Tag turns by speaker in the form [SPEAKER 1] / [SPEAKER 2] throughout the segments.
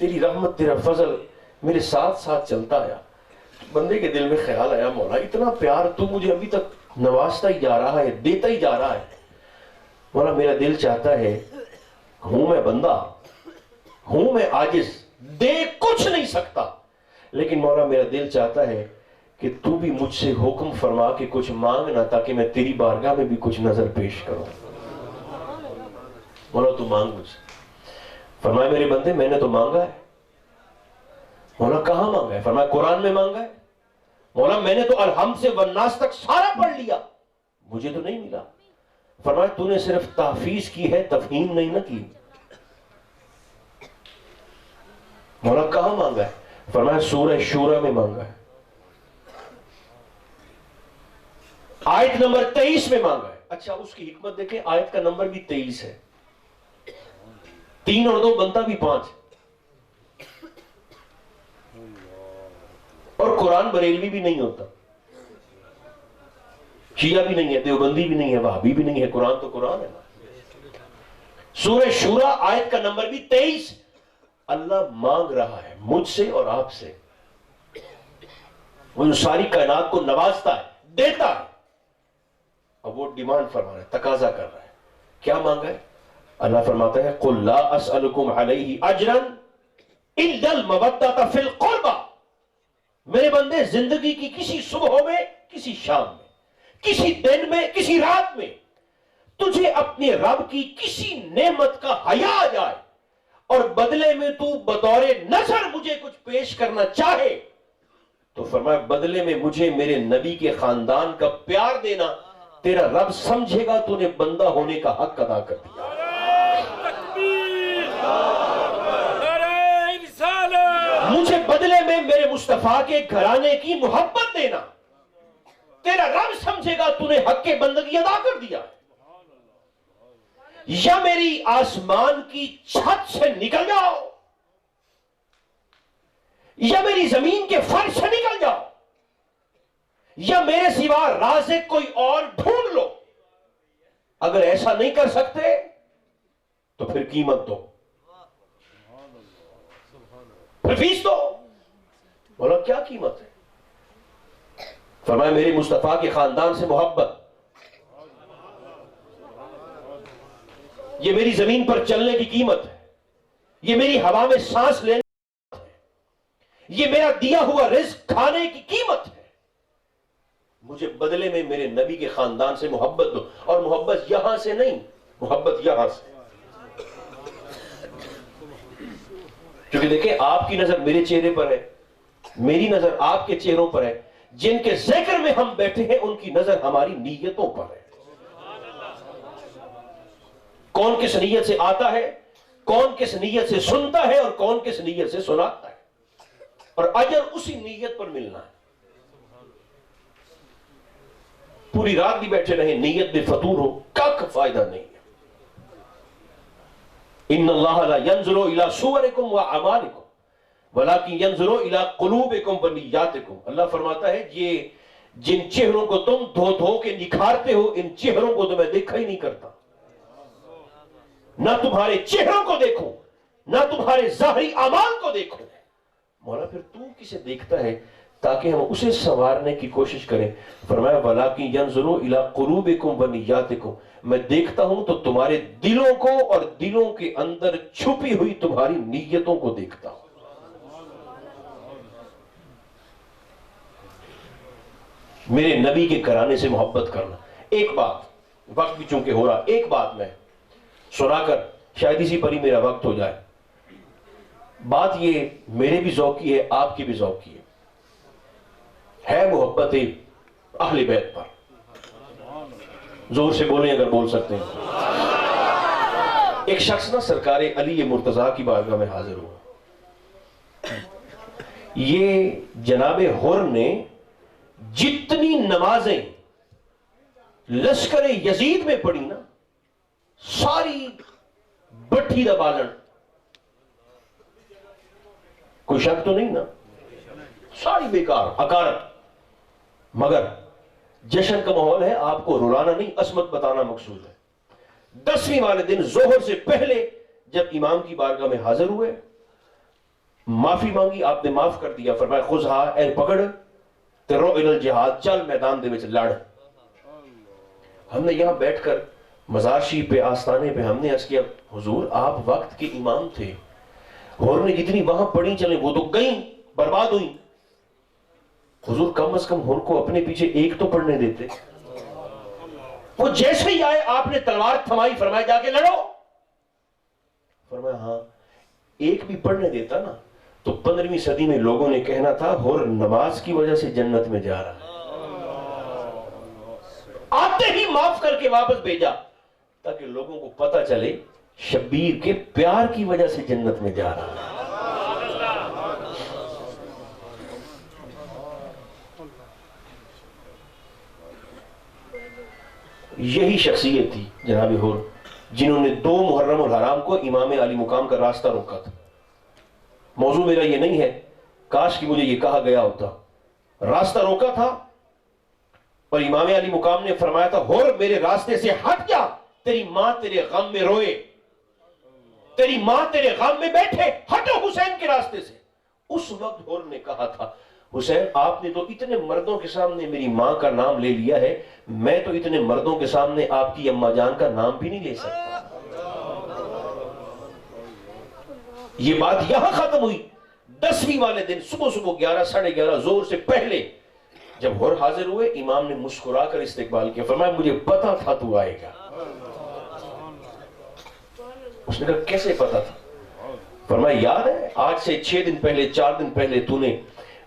[SPEAKER 1] तेरी रहमत तेरा फजल मेरे साथ साथ चलता आया। बंदे के दिल में ख्याल आया, मौला इतना प्यार तू मुझे अभी तक नवाजता ही जा रहा है, देता ही जा रहा है। मौला मेरा दिल चाहता है, हूं मैं बंदा, हूं मैं आजिज, दे कुछ नहीं सकता, लेकिन मौला मेरा दिल चाहता है कि तू भी मुझसे हुक्म फरमा के कुछ मांगना, ताकि मैं तेरी बारगाह में भी कुछ नजर पेश करूं। मौला तू मांग मुझसे। फरमाया मेरे बंदे मैंने तो मांगा है। मौला कहां मांगा है? फरमाया कुरान में मांगा है। मौला मैंने तो अलहम्द से वन्नास तक सारा पढ़ लिया, मुझे तो नहीं मिला। फरमाया तूने सिर्फ ताफीज की है, तफहीम नहीं ना की। मौला कहां मांगा है? फरमाया सूरह शूरा में मांगा है, आयत नंबर 23 में मांगा है। अच्छा उसकी हिकमत देखें, आयत का नंबर भी 23 है, 3 और 2 बनता भी 5। और कुरान बरेलवी भी नहीं होता, शिया भी नहीं है, देवबंदी भी नहीं है, वहाबी भी नहीं है, कुरान तो कुरान है ना। सूरह शूरा आयत का नंबर भी 23। अल्लाह मांग रहा है मुझसे और आपसे, वो जो सारी कायनात को नवाजता है, देता है। अब वो डिमांड फरमा रहा है, तकाजा कर रहा है। क्या मांगा है? अल्लाह फरमाता है कुल ला असअलुकुम अलैहि अजरन इल्लल मवद्दता फिल कुर्बा। मेरे बंदे जिंदगी की किसी सुबह में, किसी शाम में, किसी दिन में, किसी रात में तुझे अपने रब की किसी नेमत का हया आ जाए और बदले में तू बतौरे नजर मुझे कुछ पेश करना चाहे, तो फरमाया बदले में मुझे मेरे नबी के खानदान का प्यार देना, तेरा रब समझेगा तूने बंदा होने का हक अदा कर दिया। मुझे बदले में मेरे मुस्तफा के घराने की मोहब्बत देना, तेरा रब समझेगा तूने हक के बंदगी अदा कर दिया। या मेरी आसमान की छत से निकल जाओ, या मेरी जमीन के फर्श से निकल जाओ, या मेरे सिवा राज़िक कोई और ढूंढ लो। अगर ऐसा नहीं कर सकते तो फिर कीमत दो, फिर फीस दो। बोला क्या कीमत है? फरमाया मेरे मुस्तफा के खानदान से मोहब्बत, ये मेरी जमीन पर चलने की कीमत है, ये मेरी हवा में सांस लेने की कीमत है, ये मेरा दिया हुआ रिज़्क खाने की कीमत है। मुझे बदले में मेरे नबी के खानदान से मोहब्बत दो, और मोहब्बत यहां से नहीं, मोहब्बत यहां से। क्योंकि देखिए आपकी नजर मेरे चेहरे पर है, मेरी नजर आपके चेहरों पर है, जिनके जिक्र में हम बैठे हैं उनकी नजर हमारी नीयतों पर है। कौन किस नीयत से आता है, कौन किस नीयत से सुनता है, और कौन किस नीयत से सुनाता है, और अजर उसी नीयत पर मिलना है। पूरी रात भी बैठे रहे, नीयत में फतूर हो, कक फायदा नहीं है। इन्नल्लाह ला यंजुरु इला सुवरिकुम व अमालिकुम वलाकिन यंजुरु इला कुलूबिकुम व निय्यातिकुम। अल्लाह फरमाता है ये जिन चेहरों को तुम धो धो के निखारते हो, इन चेहरों को तो मैं देखा ही नहीं करता। ना तुम्हारे चेहरों को देखूं, ना तुम्हारे ज़ाहिरी अमाल को देखूं। मौला फिर तू किसे देखता है ताकि हम उसे संवारने की कोशिश करें? फरमाया वलाकिन यंजुरु इला कुलूबिकुम व निय्यातिकुम, मैं देखता हूं तो तुम्हारे दिलों को और दिलों के अंदर छुपी हुई तुम्हारी नीयतों को देखता हूं। मेरे नबी के घराने से मोहब्बत करना। एक बात, वक्त भी चूंकि हो रहा, एक बात मैं सुनाकर शायद इसी पर ही मेरा वक्त हो जाए। बात ये मेरे भी ज़ौक़ की है, आपकी भी ज़ौक़ की है मोहब्बत अहले बैत पर। जोर से बोलें अगर बोल सकते हैं। एक शख्स ना सरकारे अली मुर्तजा की बारगाह में हाजिर हुआ। ये जनाबे हुर ने जितनी नमाजें लश्कर यजीद में पढ़ी ना, सारी बट्ठी दा बालन, कोई शक तो नहीं ना, सारी बेकार हकारत। मगर जश्न का माहौल है, आपको रुलाना नहीं, असमत बताना मकसूद है। 10वीं वाले दिन जोहर से पहले जब इमाम की बारगाह में हाजिर हुए माफी मांगी, आपने माफ कर दिया। फरमाया खुज़हा, ए पकड़, तेरो इलल जिहाद, चल मैदान दे विच लड़। हमने यहां बैठकर मज़ार शरीफ पे आस्थाने पे हमने अर्ज किया, हुजूर आप वक्त के इमाम थे, और ने जितनी वहां पढ़ी चले वो तो गई, बर्बाद हुई। हुजूर कम से कम हुर को अपने पीछे एक तो पढ़ने देते। वो जैसे ही आए आपने तलवार थमाई, फरमाया जाके लड़ो। फरमाया हाँ, एक भी पढ़ने देता ना तो 15वीं सदी में लोगों ने कहना था हुर नमाज की वजह से जन्नत में जा रहा है। आते ही माफ करके वापस भेजा ताकि लोगों को पता चले शब्बीर के प्यार की वजह से जन्नत में जा रहा है। यही शख्सियत थी जनाब हुर जिन्होंने 2 मुहर्रम और हराम को इमाम अली मुकाम का रास्ता रोका था। मौजू मेरा ये नहीं है, काश कि मुझे ये कहा गया होता। रास्ता रोका था और इमाम अली मुकाम ने फरमाया था हुर मेरे रास्ते से हट जा, तेरी मां तेरे गम में रोए, तेरी मां तेरे गम में बैठे, हटो हुसैन के रास्ते से। उस वक्त हुर ने कहा था हुसैन आपने तो इतने मर्दों के सामने मेरी मां का नाम ले लिया है, मैं तो इतने मर्दों के सामने आपकी अम्मा जान का नाम भी नहीं ले सकता। ये बात यहां खत्म हुई। 10वीं वाले दिन सुबह सुबह 11 साढ़े 11 जोर से पहले जब हुर हाजिर हुए, इमाम ने मुस्कुरा कर इस्तेकबाल किया। फरमाया मुझे पता था तू आएगा। उसने कहा कैसे पता था? फरमाया याद है आज से 6 दिन पहले 4 दिन पहले तूने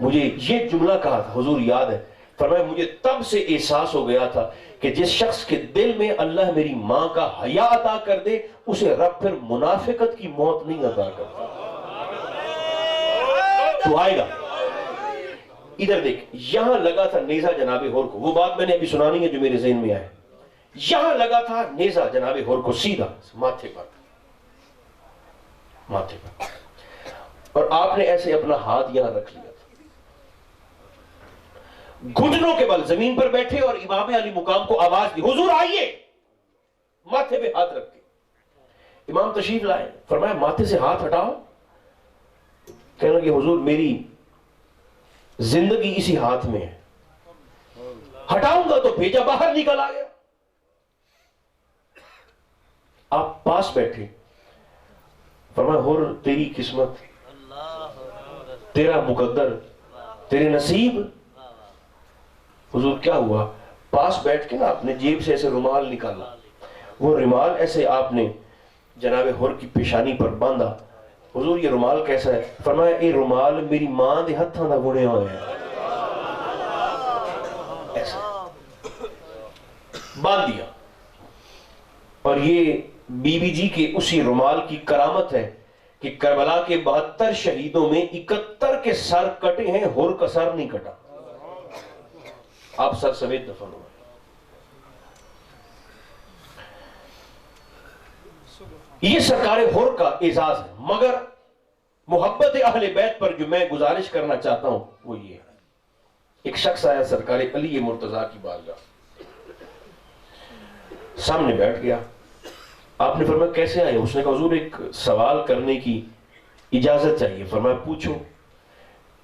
[SPEAKER 1] मुझे ये जुमला कहा था। हुजूर याद है। फरमाया मुझे तब से एहसास हो गया था कि जिस शख्स के दिल में अल्लाह मेरी मां का हया अता कर दे उसे रब फिर मुनाफिकत की मौत नहीं अता करता। तू आएगा। इधर देख, यहां लगा था नेजा जनाबे हुर को। वो बात मैंने अभी सुनानी है जो मेरे ज़हन में आए। यहां लगा था नेजा जनाबे हुर को सीधा माथे पर, माथे पर, और आपने ऐसे अपना हाथ यहां रख लिया था। घुटनों के बल जमीन पर बैठे और इमाम अली मुकाम को आवाज दी हुजूर आइए। माथे पे हाथ रख के इमाम तशरीफ लाए। फरमाया माथे से हाथ हटाओ। कहने लगे हुजूर मेरी जिंदगी इसी हाथ में है, हटाऊंगा तो भेजा बाहर निकल आ गया। आप पास बैठे। फरमाया हुर तेरी किस्मत, तेरा मुकद्दर, तेरे नसीब। हुजूर क्या हुआ? पास बैठ के ना अपने जेब से ऐसे रुमाल निकाला। वो रुमाल ऐसे आपने जनाबे हुर की पेशानी पर बांधा। हुजूर ये रुमाल कैसा है? फरमाया ये रुमाल मेरी मां दे हत्थां दा बुने होया है। ऐसा बांध दिया। और ये बीबी जी के उसी रुमाल की करामत है कि करबला के 72 शहीदों में 71 के सर कटे हैं, हुर का सर नहीं कटा। आप सर समेत दफन हुए। ये सरकार हुर का एजाज है। मगर मोहब्बत अहले बैत पर जो मैं गुजारिश करना चाहता हूं वो ये है। एक शख्स आया सरकार अली मुर्तजा की बारगाह, सामने बैठ गया। आपने फरमाया कैसे आए? उसने कहा हुजूर एक सवाल करने की इजाजत चाहिए। फरमाया पूछो।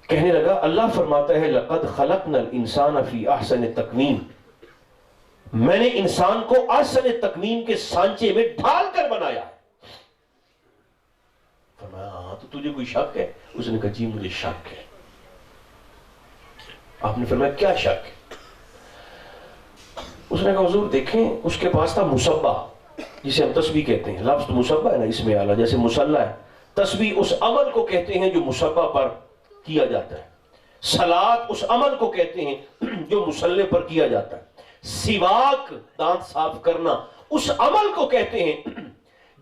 [SPEAKER 1] कहने लगा अल्लाह फरमाता है लक़द खलक़नल इंसान फी अहसन तक़वीम, मैंने इंसान को अहसन तक़वीम के सांचे में ढाल कर बनाया है। फरमाया हाँ तो तुझे कोई शक है? उसने कहा जी मुझे शक है। आपने फरमाया क्या शक है? उसने कहा हुजूर देखें उसके पास था मुसब्बा, जिसे हम तस्बीह कहते हैं। लफ्ज़ मुसब्बा है ना, इसमें आला जैसे मुसल्ला है। तस्बीह उस अमल को कहते हैं जो मुसब्बा पर किया जाता है। सलात उस अमल को कहते हैं जो मुसल्ले पर किया जाता है। सिवाक दांत साफ करना उस अमल को कहते हैं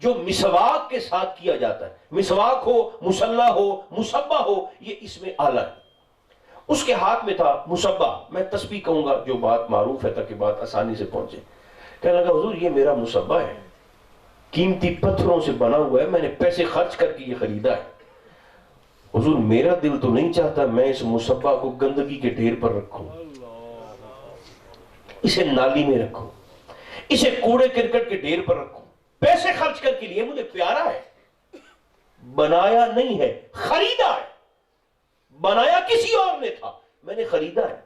[SPEAKER 1] जो मिसवाक के साथ किया जाता है। मिसवाक हो, मुसल्ला हो, मुसब्बा हो, ये इसमें आला है। उसके हाथ में था मुसब्बा। मैं तस्बीह कहूंगा जो बात मारूफ है ताकि बात आसानी से पहुंचे। कहने लगा हुजूर ये मेरा मुसब्बा है, कीमती पत्थरों से बना हुआ है, मैंने पैसे खर्च करके ये खरीदा है। हुजूर मेरा दिल तो नहीं चाहता मैं इस मुसब्बा को गंदगी के ढेर पर रखूं, इसे नाली में रखूं, इसे कूड़े क्रिकेट के ढेर पर रखूं। पैसे खर्च करके लिए मुझे प्यारा है, बनाया नहीं है, खरीदा है। बनाया किसी और ने था, मैंने खरीदा है।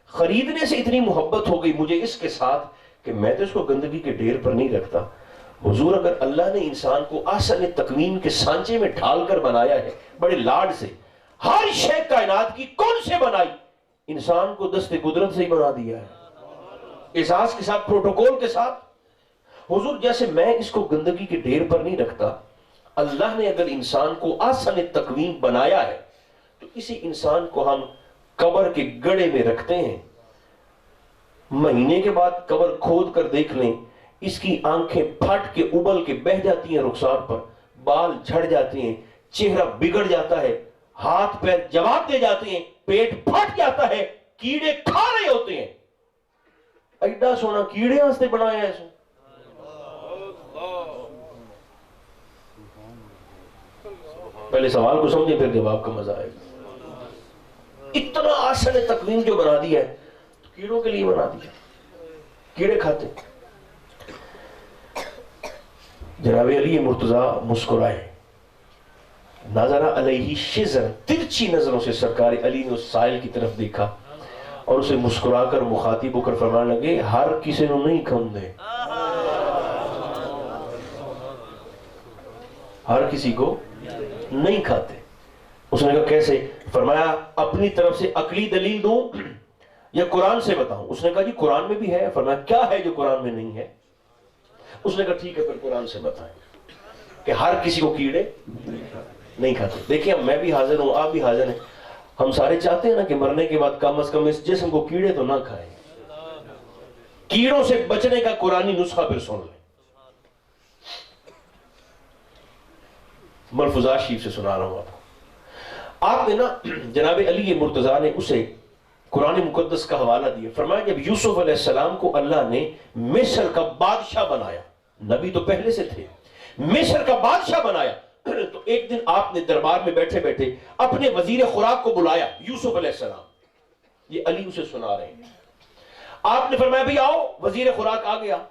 [SPEAKER 1] खरीदने से इतनी मोहब्बत हो गई मुझे इसके साथ कि मैं तो इसको गंदगी के ढेर पर नहीं रखता। हुजूर, अगर अल्लाह ने इंसान को आसन तकवीन के सांचे में ढालकर बनाया है बड़े लाड से, हर शय कायनात की कौन से बनाई, इंसान को दस्ते कुदरत से ही बना दिया है, एहसास के साथ, प्रोटोकॉल के साथ। हुजूर, जैसे मैं इसको गंदगी के ढेर पर नहीं रखता, अल्लाह ने अगर इंसान को आसन तकवीन बनाया है तो इसी इंसान को हम कब्र के गड्ढे में रखते हैं। महीने के बाद कब्र खोद कर देख लें, इसकी आंखें फट के उबल के बह जाती हैं रुखसार पर, बाल झड़ जाते हैं, चेहरा बिगड़ जाता है, हाथ पैर जवाब दे जाते हैं, पेट फट जाता है, कीड़े खा रहे होते हैं। ऐडा सोना कीड़े वास्ते बनाया है इसको। पहले सवाल को समझे, फिर जवाब का मजा आएगा। इतना आसन तकवीन जो बना दिया है, तो कीड़ों के लिए बना दिया, कीड़े खाते। जनाब अली मुर्तजा मुस्कुराए, नजरा अलैहि शिज़र, तिरछी नजरों से सरकार अली ने उस साइल की तरफ देखा और उसे मुस्कुराकर मुखातिब होकर फरमाने लगे, हर किसी को नहीं खाते, हर किसी को नहीं खाते। उसने कहा कैसे? फरमाया अपनी तरफ से अकली दलील दूं या कुरान से बताऊं? उसने कहा जी कुरान में भी है। फरमाया क्या है जो कुरान में नहीं है? उसने कहा ठीक है फिर कुरान से बताएं कि हर किसी को कीड़े नहीं खाते। देखिए मैं भी हाजिर हूं, आप भी हाजिर हैं, हम सारे चाहते हैं ना कि मरने के बाद कम से कम इस जिस्म को कीड़े तो ना खाएं। कीड़ों से बचने का कुरानी नुस्खा फिर सुन लें, मलफुजात शरीफ से सुना रहा हूं आपको। आपने ना जनाब अली मुर्तजा ने उसे कुरान मुकद्दस का हवाला दिया। फरमाया जब यूसुफ अलैहिस्सलाम को अल्लाह ने मिस्र का बादशाह बनाया, नबी तो पहले से थे, मिस्र का बादशाह बनाया, तो एक दिन आपने दरबार में बैठे बैठे अपने वजीर खुराक को बुलाया, यूसुफ अलैहिस्सलाम, ये अली उसे सुना रहे हैं। आपने फरमाया भाई आओ, वजीर खुराक आ गया।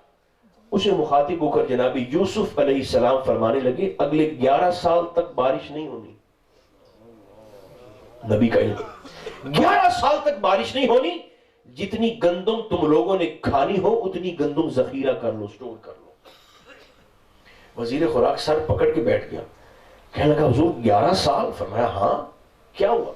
[SPEAKER 1] उसे मुखातिब होकर जनाबी यूसुफ अलैहिस्सलाम फरमाने लगे अगले 11 साल तक बारिश नहीं होनी। नबी का इल्म, 11 साल तक बारिश नहीं होनी, जितनी गंदम तुम लोगों ने खानी हो उतनी गंदम जखीरा कर लो, स्टोर कर लो। वजीर खुराक सर पकड़ के बैठ गया, कहने लगा हुजूर 11 साल? फरमाया हाँ, क्या हुआ?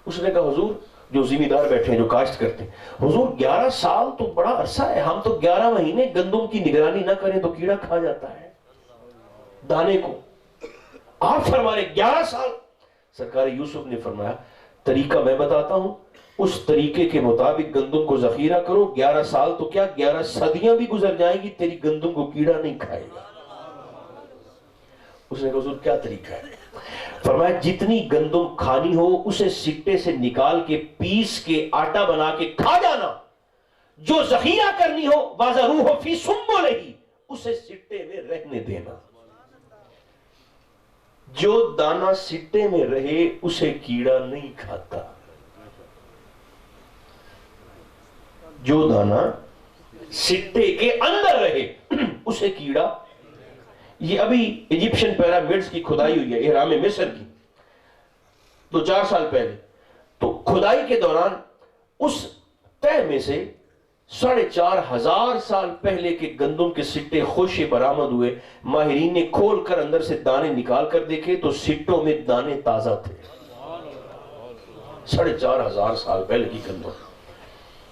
[SPEAKER 1] उसने कहा हुजूर, जो जिम्मेदार बैठे हैं, जो काश्त करते हैं, हुजूर 11 साल तो बड़ा अरसा है, हम तो 11 महीने गंदम की निगरानी ना करें तो कीड़ा खा जाता है दाने को। आप फरमा रहे 11 साल? सरकार यूसुफ ने फरमाया तरीका मैं बताता हूं, उस तरीके के मुताबिक गंदम को जखीरा करो, 11 साल तो क्या 11 सदियां भी गुजर जाएंगी, तेरी गंदम को कीड़ा नहीं खाएगा। उसने कहा हुजूर क्या तरीका है? फरमाया जितनी गंदम खानी हो उसे सिट्टे से निकाल के पीस के आटा बना के खा जाना, जो जखीरा करनी हो वाज़रूह फी सुम्बुलिही, उसे सिट्टे में रहने देना। जो दाना सिट्टे में रहे उसे कीड़ा नहीं खाता, जो दाना सिट्टे के अंदर रहे उसे कीड़ा। ये अभी इजिप्शियन पिरामिड्स की खुदाई हुई है, इहराम मिस्र की, 2-4 साल पहले। तो खुदाई के दौरान उस तह में से 4,500 साल पहले के गंदम के सिट्टे खोशे बरामद हुए। माहिरीन ने खोल कर अंदर से दाने निकाल कर देखे तो सिट्टों में दाने ताजा थे। 4,500 साल पहले की गंदम।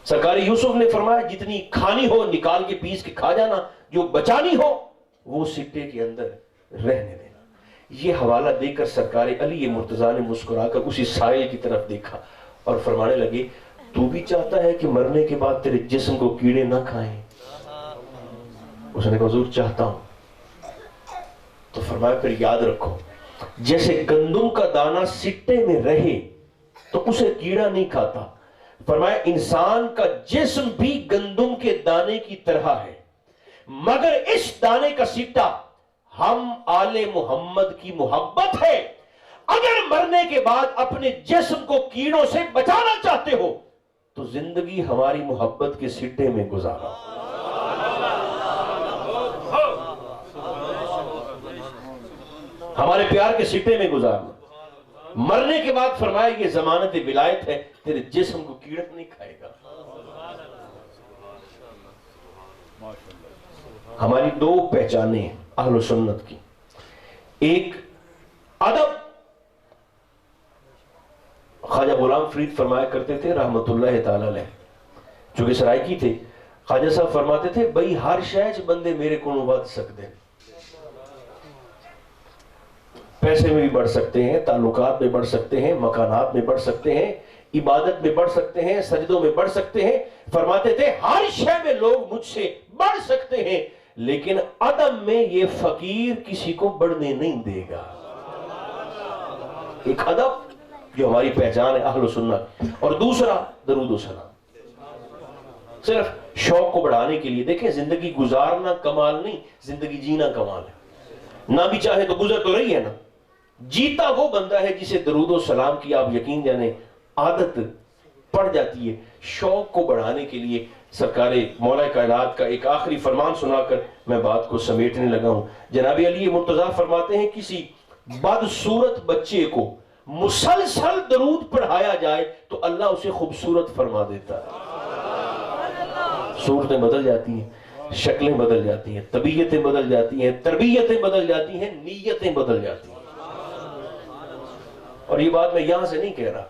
[SPEAKER 1] सरकारी यूसुफ ने फरमाया जितनी खानी हो निकाल के पीस के खा जाना, जो बचानी हो वो सिट्टे के अंदर रहने देना। ये हवाला देकर सरकार अली मुर्तजा ने मुस्कुराकर उसी साइल की तरफ देखा और फरमाने लगे तू भी चाहता है कि मरने के बाद तेरे जिस्म को कीड़े ना खाएं? उसने कहा हुजूर चाहता हूं। तो फरमाया फिर याद रखो, जैसे गंदम का दाना सिट्टे में रहे तो उसे कीड़ा नहीं खाता, फरमाया इंसान का जिस्म भी गंदम के दाने की तरह है, मगर इस दाने का सिट्टा हम आले मोहम्मद की मोहब्बत है। अगर मरने के बाद अपने जिस्म को कीड़ों से बचाना चाहते हो तो जिंदगी हमारी मोहब्बत के सिट्टे में गुजारो। हमारे प्यार के सिट्टे में गुजारना। मरने के बाद फरमाया ये जमानत विलायत है, तेरे जिस्म को कीड़क नहीं खाएगा। हमारी दो पहचाने हैं अहले सुन्नत की, एक अदब। ख्वाजा गुलाम फरीद फरमाया करते थे रहमतुल्लाह ताला अलैह, जो कि सरायकी थे। ख्वाजा साहब फरमाते थे भाई हर शय बंदे मेरे को वध सकते हैं, पैसे में भी बढ़ सकते हैं, ताल्लुकात में बढ़ सकते हैं, मकानात में बढ़ सकते हैं, इबादत में बढ़ सकते हैं, सजदों में बढ़ सकते हैं। फरमाते थे हर शय में लोग मुझसे बढ़ सकते हैं, लेकिन अदब में ये फकीर किसी को बढ़ने नहीं देगा। एक अदब जो हमारी पहचान है अहले सुन्नत, और दूसरा दरूद व सलाम। सिर्फ शौक को बढ़ाने के लिए। देखें, जिंदगी गुजारना कमाल नहीं, जिंदगी जीना कमाल है। ना भी चाहे तो गुजर तो रही है ना। जीता वो बंदा है जिसे दरूद व सलाम की आप यकीन जाने आदत पड़ जाती है। शौक को बढ़ाने के लिए सरकारे मौला कायनात का एक आखिरी फरमान सुनाकर मैं बात को समेटने लगा हूं। जनाब अली मुर्तजा फरमाते हैं किसी बदसूरत बच्चे को मुसलसल दरूद पढ़ाया जाए तो अल्लाह उसे खूबसूरत फरमा देता है। सूरतें बदल जाती हैं, शक्लें बदल जाती हैं, तबीयतें बदल जाती हैं, तरबियतें बदल जाती हैं, नीयतें बदल जाती हैं। और ये बात मैं यहां से नहीं कह रहा,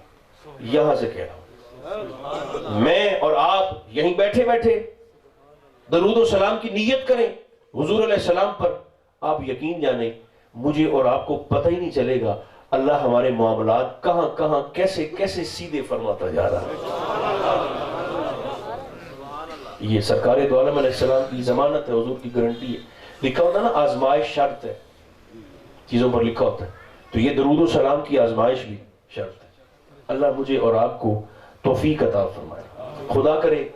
[SPEAKER 1] यहां से कह रहा हूं। मैं और आप यहीं बैठे बैठे दरूद व सलाम की नीयत करें हुजूर अलैहि सलाम पर, आप यकीन जाने मुझे और आपको पता ही नहीं चलेगा अल्लाह हमारे मामलात कहां कहां कैसे कैसे सीधे फरमाता जा रहा है। ये सरकार दो आलम अलैहिस्सलाम की जमानत है, हुजूर की गारंटी है। लिखा होता है ना आजमाइश शर्त है, चीजों पर लिखा होता है, तो ये दरूद व सलाम की आजमाइश भी शर्त है। अल्लाह मुझे और आपको तौफीक अता फरमाए। खुदा करे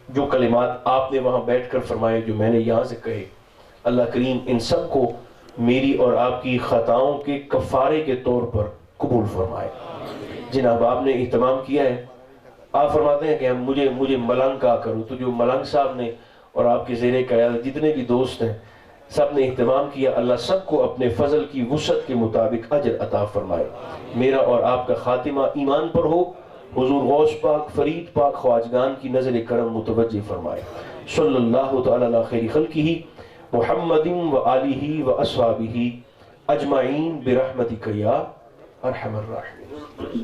[SPEAKER 1] जो कलिमात आपने वहां बैठकर फरमाए, जो मैंने यहां से कहे, अल्लाह करीम इन सब को मेरी और आपकी खताओं के कफारे के तौर पर कबूल फरमाए। जिन अहबाब ने इहतमाम किया है, आप फरमाते हैं कि हम मुझे मलंग का करो, तो जो मलंग साहब ने और आपके ज़ेरे क़यादत जितने भी दोस्त हैं सब ने इहतमाम किया, अल्लाह सबको अपने फजल की वुसअत के मुताबिक अजर अता फरमाए। मेरा और आपका खातिमा ईमान पर हो, हुजूर गौस पाक फरीद पाक ख्वाजगान की नज़र करम मुतवज्जह फरमाए। सल्लल्लाहु तआला अला खैरि खल्किही मुहम्मदिन व आलिही व अस्हाबिही अजमाइन बिरहमतिका या अरहमर राहिमीन।